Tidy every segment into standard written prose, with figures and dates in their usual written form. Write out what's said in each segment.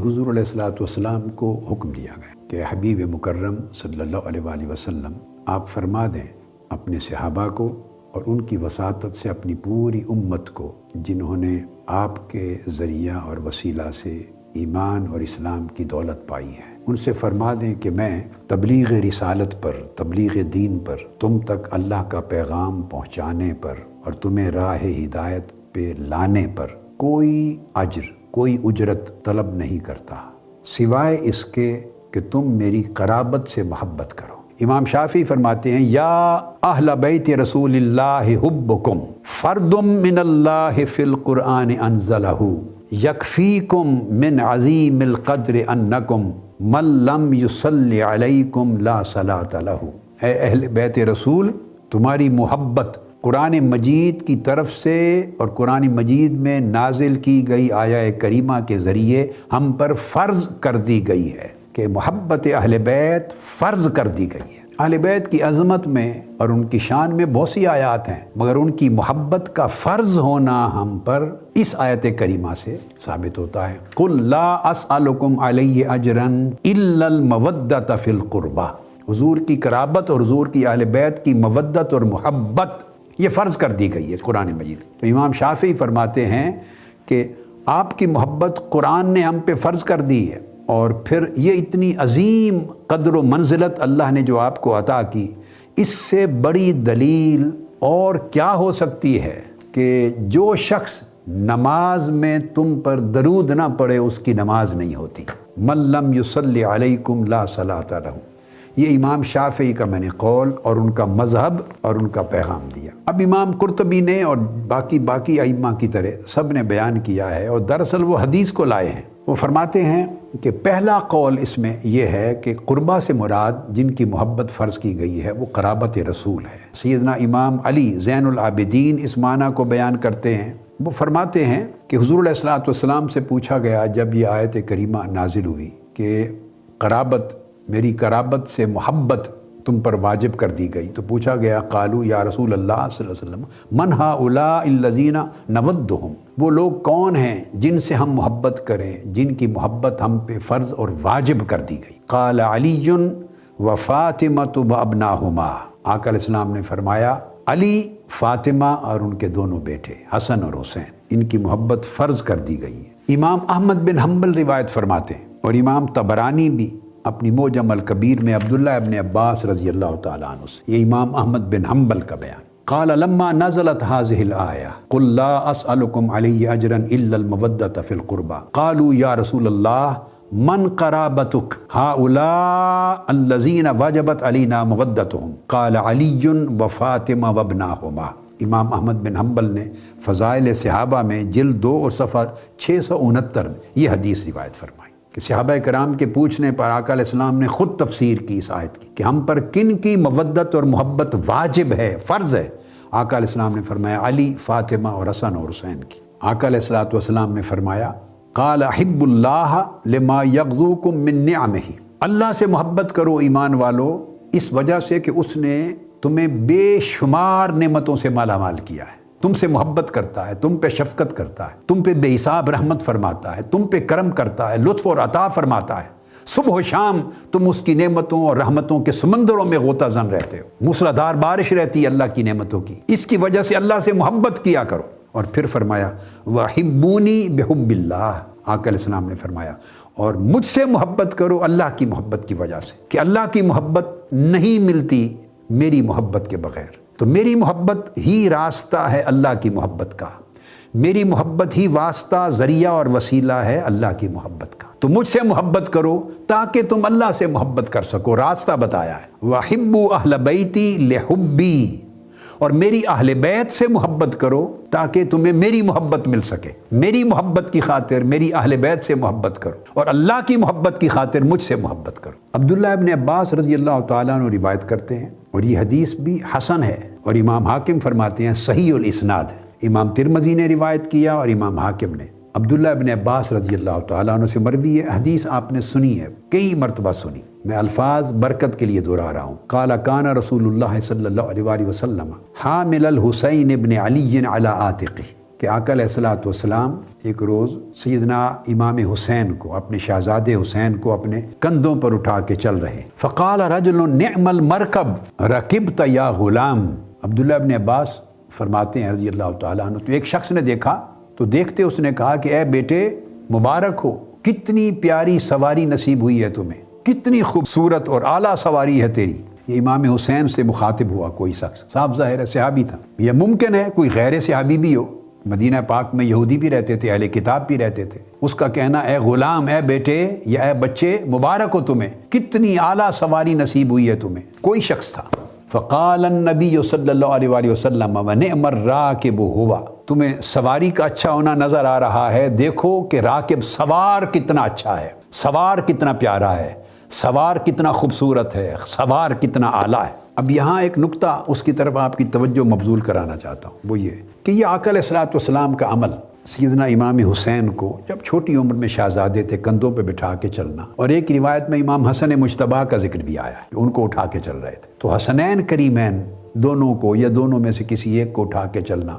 حضور علیہ الصلوۃ والسلام کو حکم دیا گیا کہ حبیب مکرم صلی اللہ علیہ وآلہ وسلم آپ فرما دیں اپنے صحابہ کو اور ان کی وساطت سے اپنی پوری امت کو جنہوں نے آپ کے ذریعہ اور وسیلہ سے ایمان اور اسلام کی دولت پائی ہے، ان سے فرما دیں کہ میں تبلیغ رسالت پر، تبلیغ دین پر، تم تک اللہ کا پیغام پہنچانے پر اور تمہیں راہ ہدایت پہ لانے پر کوئی اجر، کوئی اجرت طلب نہیں کرتا سوائے اس کے کہ تم میری قرابت سے محبت کرو۔ امام شافعی فرماتے ہیں یا اہل بیت رسول اللہ حبکم فرد من اللہ فی القرآن انزلہ یکفیکم من عظیم القدر انکم من لم یصلی علیکم لا صلاۃ لہ۔ اے اہل بیت رسول، تمہاری محبت قرآن مجید کی طرف سے اور قرآن مجید میں نازل کی گئی آیہ کریمہ کے ذریعے ہم پر فرض کر دی گئی ہے کہ محبت اہل بیت فرض کر دی گئی ہے۔ اہل بیت کی عظمت میں اور ان کی شان میں بہت سی آیات ہیں، مگر ان کی محبت کا فرض ہونا ہم پر اس آیت کریمہ سے ثابت ہوتا ہے۔ قُلْ لَا أَسْأَلُكُمْ عَلَيْهِ أَجْرًا إِلَّا الْمَوَدَّةَ فِي الْقُرْبَى۔ حضور کی قرابت اور حضور کی اہل بیت کی مودت اور محبت یہ فرض کر دی گئی ہے قرآن مجید۔ تو امام شافعی فرماتے ہیں کہ آپ کی محبت قرآن نے ہم پہ فرض کر دی ہے، اور پھر یہ اتنی عظیم قدر و منزلت اللہ نے جو آپ کو عطا کی، اس سے بڑی دلیل اور کیا ہو سکتی ہے کہ جو شخص نماز میں تم پر درود نہ پڑھے اس کی نماز نہیں ہوتی۔ من لم یصلی علیکم لا صلاۃ لہ۔ یہ امام شافعی کا میں نے قول اور ان کا مذہب اور ان کا پیغام دیا۔ اب امام قرطبی نے اور باقی ائمہ کی طرح سب نے بیان کیا ہے، اور دراصل وہ حدیث کو لائے ہیں۔ وہ فرماتے ہیں کہ پہلا قول اس میں یہ ہے کہ قربہ سے مراد جن کی محبت فرض کی گئی ہے وہ قرابت رسول ہے۔ سیدنا امام علی زین العابدین اس معنی کو بیان کرتے ہیں۔ وہ فرماتے ہیں کہ حضور علیہ الصلوۃ والسلام سے پوچھا گیا جب یہ آیت کریمہ نازل ہوئی کہ قرابت، میری قرابت سے محبت تم پر واجب کر دی گئی، تو پوچھا گیا قالو یا رسول اللہ صلی اللہ علیہ وسلم من ہؤلاء الذین نودہم، وہ لوگ کون ہیں جن سے ہم محبت کریں، جن کی محبت ہم پہ فرض اور واجب کر دی گئی۔ قال علی و فاطمۃ وابناہما، آقا علیہ السلام نے فرمایا علی، فاطمہ اور ان کے دونوں بیٹے حسن اور حسین، ان کی محبت فرض کر دی گئی ہے۔ امام احمد بن حنبل روایت فرماتے ہیں، اور امام طبرانی بھی اپنی معجم الکبیر میں عبداللہ ابن عباس رضی اللہ تعالیٰ عنہ سے، یہ امام احمد بن حنبل کا بیان، قال لما نزلت هذه الآية قل لا أسألكم عليه أجرا إلا المودة في القربى قالوا يا رسول الله من قرابتك هؤلاء الذين وجبت علينا مودتهم قال علي وفاطمة وابناهما۔ امام احمد بن حنبل نے فضائل صحابہ میں جلد 2 اور صفحہ 669 میں یہ حدیث روایت فرمائی کہ صحابہ کرام کے پوچھنے پر آقا علیہ السلام نے خود تفسیر کی اس آیت کی کہ ہم پر کن کی مودت اور محبت واجب ہے، فرض ہے۔ آقا علیہ السلام نے فرمایا علی، فاطمہ اور حسن اور حسین کی۔ آقا علیہ السلام نے فرمایا قال احب اللہ لما یغزوکم من نعمہ، اللہ سے محبت کرو ایمان والو اس وجہ سے کہ اس نے تمہیں بے شمار نعمتوں سے مالا مال کیا ہے، تم سے محبت کرتا ہے، تم پہ شفقت کرتا ہے، تم پہ بے حساب رحمت فرماتا ہے، تم پہ کرم کرتا ہے، لطف اور عطا فرماتا ہے۔ صبح و شام تم اس کی نعمتوں اور رحمتوں کے سمندروں میں غوطہ زن رہتے ہو، موسلادھار بارش رہتی ہے اللہ کی نعمتوں کی، اس کی وجہ سے اللہ سے محبت کیا کرو۔ اور پھر فرمایا وَحِبُّونِي بِحُبِّ اللَّهِ، آقا علیہ السلام نے فرمایا اور مجھ سے محبت کرو اللہ کی محبت کی وجہ سے، کہ اللہ کی محبت نہیں ملتی میری محبت کے بغیر۔ تو میری محبت ہی راستہ ہے اللہ کی محبت کا، میری محبت ہی واسطہ، ذریعہ اور وسیلہ ہے اللہ کی محبت کا۔ تو مجھ سے محبت کرو تاکہ تم اللہ سے محبت کر سکو، راستہ بتایا ہے۔ وَحِبُّوا أَهْلَ بَيْتِي لِحُبِّي، اور میری اہل بیت سے محبت کرو تاکہ تمہیں میری محبت مل سکے، میری محبت کی خاطر میری اہل بیت سے محبت کرو، اور اللہ کی محبت کی خاطر مجھ سے محبت کرو۔ عبداللہ ابن عباس رضی اللہ تعالیٰ عنہ روایت کرتے ہیں، اور یہ حدیث بھی حسن ہے، اور امام حاکم فرماتے ہیں صحیح الاسناد ہے۔ امام ترمذی نے روایت کیا اور امام حاکم نے۔ عبداللہ ابن عباس رضی اللہ تعالیٰ عنہ سے مروی ہے، حدیث آپ نے سنی ہے، کئی مرتبہ سنی، میں الفاظ برکت کے لیے دہرا رہا ہوں۔ قال کان رسول اللہ صلی اللہ علیہ وسلم حامل الحسین ابن علی علی عاتقہ، کہ آقا علیہ الصلوۃ والسلام ایک روز سیدنا امام حسین کو، اپنے شہزادے حسین کو اپنے کندھوں پر اٹھا کے چل رہے. فقال رجل نعم المرکب رکبت یا غلام. عبداللہ ابن عباس فرماتے ہیں رضی اللہ تعالیٰ عنہ، تو ایک شخص نے دیکھا تو دیکھتے اس نے کہا کہ اے بیٹے مبارک ہو، کتنی پیاری سواری نصیب ہوئی ہے تمہیں، کتنی خوبصورت اور اعلیٰ سواری ہے تیری. یہ امام حسین سے مخاطب ہوا کوئی شخص، صاحب ظاہر ہے صحابی تھا. یہ ممکن ہے کوئی غیر صحابی بھی ہو، مدینہ پاک میں یہودی بھی رہتے تھے، اہل کتاب بھی رہتے تھے. اس کا کہنا اے غلام، اے بیٹے یا اے بچے مبارک ہو تمہیں، کتنی اعلیٰ سواری نصیب ہوئی ہے تمہیں. کوئی شخص تھا. فقال النبی صلی اللہ علیہ وآلہ وسلم ونعم الراکب ہوا. تمہیں سواری کا اچھا ہونا نظر آ رہا ہے، دیکھو کہ راکب سوار کتنا اچھا ہے، سوار کتنا پیارا ہے، سوار کتنا خوبصورت ہے، سوار کتنا اعلیٰ ہے. اب یہاں ایک نقطہ اس کی طرف آپ کی توجہ مبذول کرانا چاہتا ہوں، وہ یہ کہ یہ آقا علیہ الصلوۃ والسلام کا عمل سیدنا امام حسین کو جب چھوٹی عمر میں شہزادے تھے کندھوں پہ بٹھا کے چلنا، اور ایک روایت میں امام حسن مجتبیٰ کا ذکر بھی آیا کہ ان کو اٹھا کے چل رہے تھے. تو حسنین کریمین دونوں کو یا دونوں میں سے کسی ایک کو اٹھا کے چلنا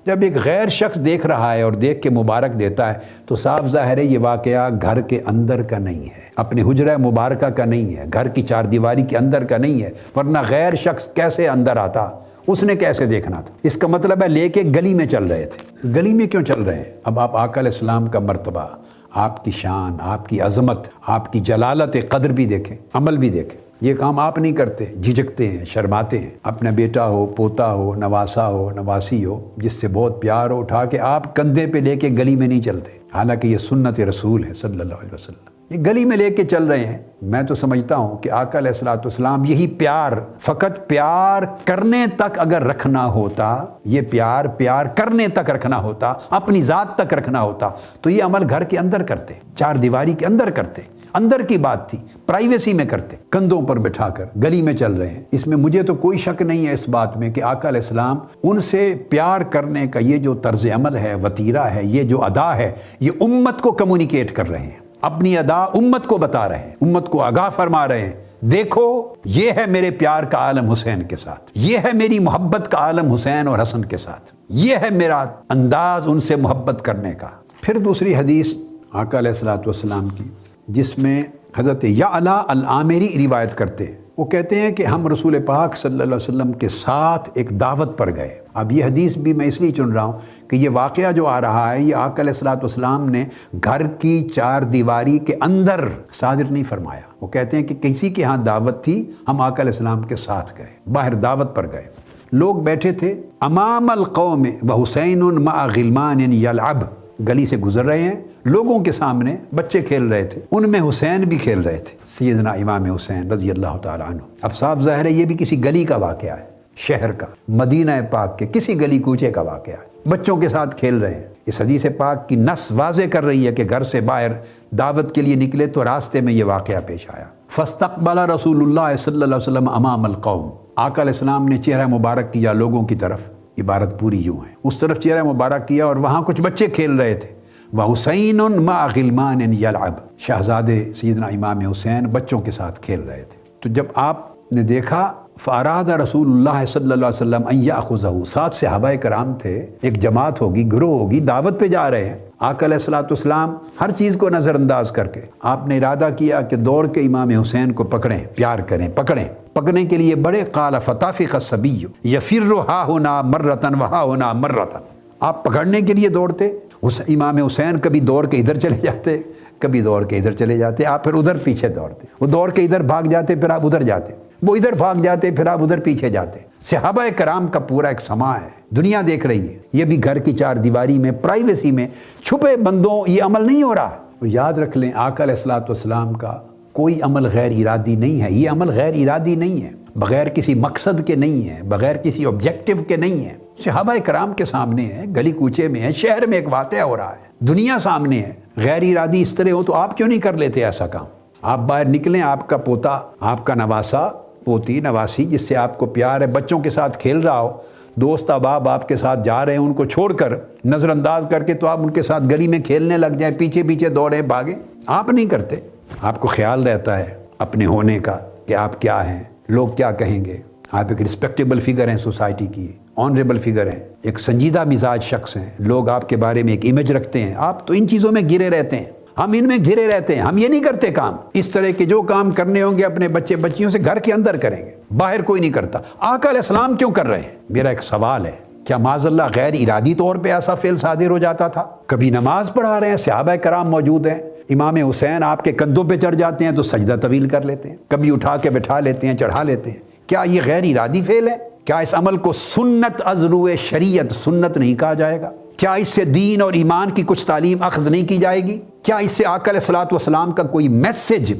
جب ایک غیر شخص دیکھ رہا ہے اور دیکھ کے مبارک دیتا ہے تو صاف ظاہر ہے یہ واقعہ گھر کے اندر کا نہیں ہے، اپنے حجرہ مبارکہ کا نہیں ہے، گھر کی چار دیواری کے اندر کا نہیں ہے، ورنہ غیر شخص کیسے اندر آتا، اس نے کیسے دیکھنا تھا. اس کا مطلب ہے لے کے گلی میں چل رہے تھے. گلی میں کیوں چل رہے ہیں؟ اب آپ آقا علیہ السلام کا مرتبہ، آپ کی شان، آپ کی عظمت، آپ کی جلالت قدر بھی دیکھیں، عمل بھی دیکھیں. یہ کام آپ نہیں کرتے، جھجکتے ہیں، شرماتے ہیں. اپنا بیٹا ہو، پوتا ہو، نواسا ہو، نواسی ہو، جس سے بہت پیار ہو، اٹھا کے آپ کندھے پہ لے کے گلی میں نہیں چلتے. حالانکہ یہ سنت رسول ہے صلی اللہ علیہ وسلم. یہ گلی میں لے کے چل رہے ہیں. میں تو سمجھتا ہوں کہ آقا علیہ الصلوۃ والسلام یہی پیار، فقط پیار کرنے تک اگر رکھنا ہوتا، یہ پیار کرنے تک رکھنا ہوتا، اپنی ذات تک رکھنا ہوتا تو یہ عمل گھر کے اندر کرتے، چار دیواری کے اندر کرتے. اندر کی بات تھی، پرائیویسی میں کرتے. کندھوں پر بٹھا کر گلی میں چل رہے ہیں. اس میں مجھے تو کوئی شک نہیں ہے اس بات میں کہ آقا علیہ السلام ان سے پیار کرنے کا یہ جو طرز عمل ہے، وتیرہ ہے، یہ جو ادا ہے، یہ امت کو کمیونیکیٹ کر رہے ہیں. اپنی ادا امت کو بتا رہے ہیں، امت کو آگاہ فرما رہے ہیں. دیکھو یہ ہے میرے پیار کا عالم حسین کے ساتھ، یہ ہے میری محبت کا عالم حسین اور حسن کے ساتھ، یہ ہے میرا انداز ان سے محبت کرنے کا. پھر دوسری حدیث آقا علیہ الصلوۃ والسلام کی جس میں حضرت یعلا العامری روایت کرتے ہیں. وہ کہتے ہیں کہ ہم رسول پاک صلی اللہ علیہ وسلم کے ساتھ ایک دعوت پر گئے. اب یہ حدیث بھی میں اس لیے چن رہا ہوں کہ یہ واقعہ جو آ رہا ہے یہ آقا علیہ الصلوۃ والسلام نے گھر کی چار دیواری کے اندر صادر نہیں فرمایا. وہ کہتے ہیں کہ کسی کے ہاں دعوت تھی، ہم آقا علیہ السلام کے ساتھ گئے، باہر دعوت پر گئے. لوگ بیٹھے تھے امام القوم وحسین مع غلمان یلعب. گلی سے گزر رہے ہیں، لوگوں کے سامنے بچے کھیل رہے تھے، ان میں حسین بھی کھیل رہے تھے، سیدنا امام حسین رضی اللہ تعالیٰ عنہ. اب صاف ظاہر ہے یہ بھی کسی گلی کا واقعہ ہے، شہر کا، مدینہ پاک کے کسی گلی کوچے کا واقعہ ہے. بچوں کے ساتھ کھیل رہے ہیں. اس حدیث پاک کی نص واضح کر رہی ہے کہ گھر سے باہر دعوت کے لیے نکلے تو راستے میں یہ واقعہ پیش آیا. فاستقبل رسول اللہ صلی اللہ علیہ وسلم امام القوم. آقا علیہ السلام نے چہرہ مبارک کیا لوگوں کی طرف. عبارت پوری یوں ہے، اس طرف چہرہ مبارک کیا اور وہاں کچھ بچے کھیل رہے تھے. وَحُسَيْنٌ مَعَ غِلْمَانٍ يَلْعَبْ. شہزادے سیدنا امام حسین بچوں کے ساتھ کھیل رہے تھے. تو جب آپ نے دیکھا فَأَرَادَ رسول اللہ صلی اللہ علیہ وسلم أَن يَأْخُذَهُ. ساتھ صحابہ کرام تھے، ایک جماعت ہوگی، گروہ ہوگی، دعوت پہ جا رہے ہیں. آقا علیہ الصلوۃ والسلام ہر چیز کو نظر انداز کر کے آپ نے ارادہ کیا کہ دوڑ کے امام حسین کو پکڑیں، پیار کریں، پکڑیں. پکڑنے کے لیے بڑے قال فطافق الصبی یفر ہا ہونا مرتن وہا ہونا مرتن. آپ پکڑنے کے لیے دوڑتے، اس امام حسین کبھی دوڑ کے ادھر چلے جاتے، کبھی دوڑ کے ادھر چلے جاتے، آپ پھر ادھر پیچھے دوڑتے. وہ دوڑ کے ادھر بھاگ جاتے، پھر آپ ادھر جاتے، وہ ادھر بھاگ جاتے، پھر آپ ادھر پیچھے جاتے. صحابہ کرام کا پورا ایک سماع ہے، دنیا دیکھ رہی ہے. یہ بھی گھر کی چار دیواری میں، پرائیویسی میں، چھپے بندوں یہ عمل نہیں ہو رہا. یاد رکھ لیں آقا علیہ الصلوۃ والسلام کا کوئی عمل غیر ارادی نہیں ہے. یہ عمل غیر ارادی نہیں ہے، بغیر کسی مقصد کے نہیں ہے، بغیر کسی آبجیکٹو کے نہیں ہے. صحابہ کرام کے سامنے ہے، گلی کوچے میں ہے، شہر میں ایک واقعہ ہو رہا ہے، دنیا سامنے ہے. غیر ارادی اس طرح ہو تو آپ کیوں نہیں کر لیتے ایسا کام؟ آپ باہر نکلیں، آپ کا پوتا، آپ کا نواسا، پوتی، نواسی جس سے آپ کو پیار ہے، بچوں کے ساتھ کھیل رہا ہو، دوست احباب آپ کے ساتھ جا رہے ہیں، ان کو چھوڑ کر نظر انداز کر کے تو آپ ان کے ساتھ گلی میں کھیلنے لگ جائیں، پیچھے پیچھے دوڑیں، بھاگیں. آپ نہیں کرتے. آپ کو خیال رہتا ہے اپنے ہونے کا کہ آپ کیا ہیں، لوگ کیا کہیں گے. آپ ایک رسپیکٹیبل فگر ہیں سوسائٹی کی. آنریبل فگر ہیں، ایک سنجیدہ مزاج شخص ہیں، لوگ آپ کے بارے میں ایک امیج رکھتے ہیں، آپ تو ان چیزوں میں گھرے رہتے ہیں، ہم ان میں گھرے رہتے ہیں، ہم یہ نہیں کرتے کام۔ اس طرح کے جو کام کرنے ہوں گے اپنے بچے بچیوں سے گھر کے اندر کریں گے، باہر کوئی نہیں کرتا۔ آقا علیہ السلام کیوں کر رہے ہیں؟ میرا ایک سوال ہے، کیا معاذ اللہ غیر ارادی طور پہ ایسا فعل صادر ہو جاتا تھا؟ کبھی نماز پڑھا رہے ہیں، صحابہ کرام موجود ہیں، امام حسین آپ کے کندھوں پہ چڑھ جاتے ہیں تو سجدہ طویل کر لیتے ہیں، کبھی اٹھا کے بٹھا لیتے ہیں، چڑھا لیتے ہیں۔ کیا یہ غیر ارادی فعل ہے؟ کیا اس عمل کو سنت از روئے شریعت سنت نہیں کہا جائے گا؟ کیا اس سے دین اور ایمان کی کچھ تعلیم اخذ نہیں کی جائے گی؟ کیا اس سے آقا علیہ الصلوۃ والسلام کا کوئی میسج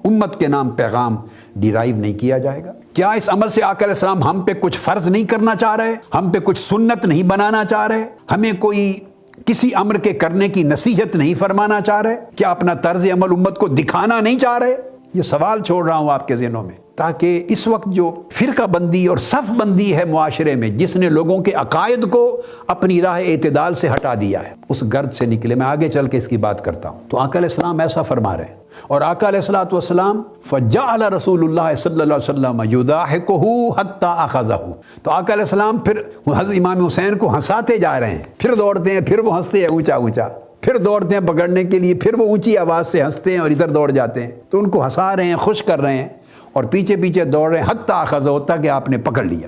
امت کے نام پیغام ڈیرائیو نہیں کیا جائے گا؟ کیا اس عمل سے آقا علیہ السلام ہم پہ کچھ فرض نہیں کرنا چاہ رہے، ہم پہ کچھ سنت نہیں بنانا چاہ رہے، ہمیں کوئی کسی امر کے کرنے کی نصیحت نہیں فرمانا چاہ رہے؟ کیا اپنا طرز عمل امت کو دکھانا نہیں چاہ رہے؟ یہ سوال چھوڑ رہا ہوں آپ کے ذہنوں میں، تاکہ اس وقت جو فرقہ بندی اور صف بندی ہے معاشرے میں، جس نے لوگوں کے عقائد کو اپنی راہ اعتدال سے ہٹا دیا ہے، اس گرد سے نکلے۔ میں آگے چل کے اس کی بات کرتا ہوں۔ تو آقا علیہ السلام ایسا فرما رہے ہیں، اور آقا علیہ الصلوۃ والسلام فجعل رسول اللہ صلی اللہ علیہ وسلم یضاحکہ حتی اخذہ، تو آقا علیہ السلام پھر حضرت امام حسین کو ہنساتے جا رہے ہیں، پھر دوڑتے ہیں، پھر وہ ہنستے ہیں اونچا اونچا، پھر دوڑتے ہیں پکڑنے کے لیے، پھر وہ اونچی آواز سے ہنستے ہیں اور ادھر دوڑ جاتے ہیں۔ تو ان کو ہنسا رہے ہیں، خوش کر رہے ہیں، اور پیچھے پیچھے دوڑ رہے ہیں، حتی اخذہ، ہوتا کہ آپ نے پکڑ لیا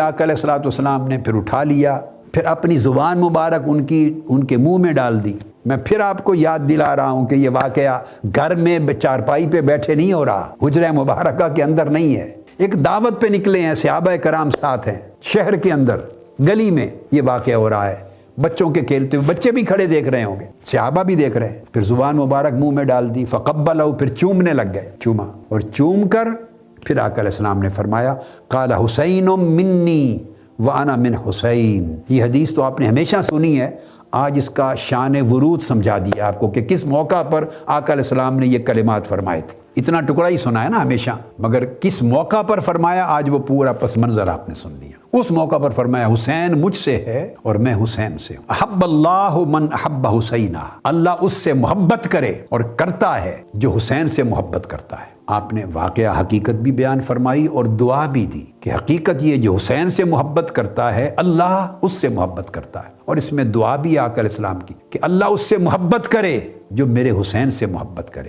آقا علیہ الصلوۃ والسلام نے، پھر اٹھا لیا، پھر اپنی زبان مبارک ان کے منہ میں ڈال دی۔ میں پھر آپ کو یاد دلا رہا ہوں کہ یہ واقعہ گھر میں چارپائی پہ بیٹھے نہیں ہو رہا، حجرہ مبارکہ کے اندر نہیں ہے، ایک دعوت پہ نکلے ہیں، صحابہ کرام ساتھ ہیں، شہر کے اندر گلی میں یہ واقعہ ہو رہا ہے، بچوں کے کھیلتے ہوئے، بچے بھی کھڑے دیکھ رہے ہوں گے، صحابہ بھی دیکھ رہے ہیں۔ پھر زبان مبارک منہ میں ڈال دی، فقبلہ، پھر چومنے لگ گئے، چوما، اور چوم کر پھر آقا علیہ السلام نے فرمایا قال حسین منی وانا من حسین۔ یہ حدیث تو آپ نے ہمیشہ سنی ہے، آج اس کا شان ورود سمجھا دیا آپ کو کہ کس موقع پر آقا علیہ السلام نے یہ کلمات فرمائے تھے۔ اتنا ٹکڑا ہی سنا ہے نا ہمیشہ، مگر کس موقع پر فرمایا آج وہ پورا پس منظر آپ نے سن لیا۔ اس موقع پر فرمایا حسین مجھ سے ہے اور میں حسین سے ہوں۔ احب اللہ من احب حسینہ، اللہ اس سے محبت کرے اور کرتا ہے جو حسین سے محبت کرتا ہے۔ آپ نے واقعہ حقیقت بھی بیان فرمائی اور دعا بھی دی کہ حقیقت یہ جو حسین سے محبت کرتا ہے اللہ اس سے محبت کرتا ہے، اور اس میں دعا بھی آقا علیہ السلام کی کہ اللہ اس سے محبت کرے جو میرے حسین سے محبت کرے۔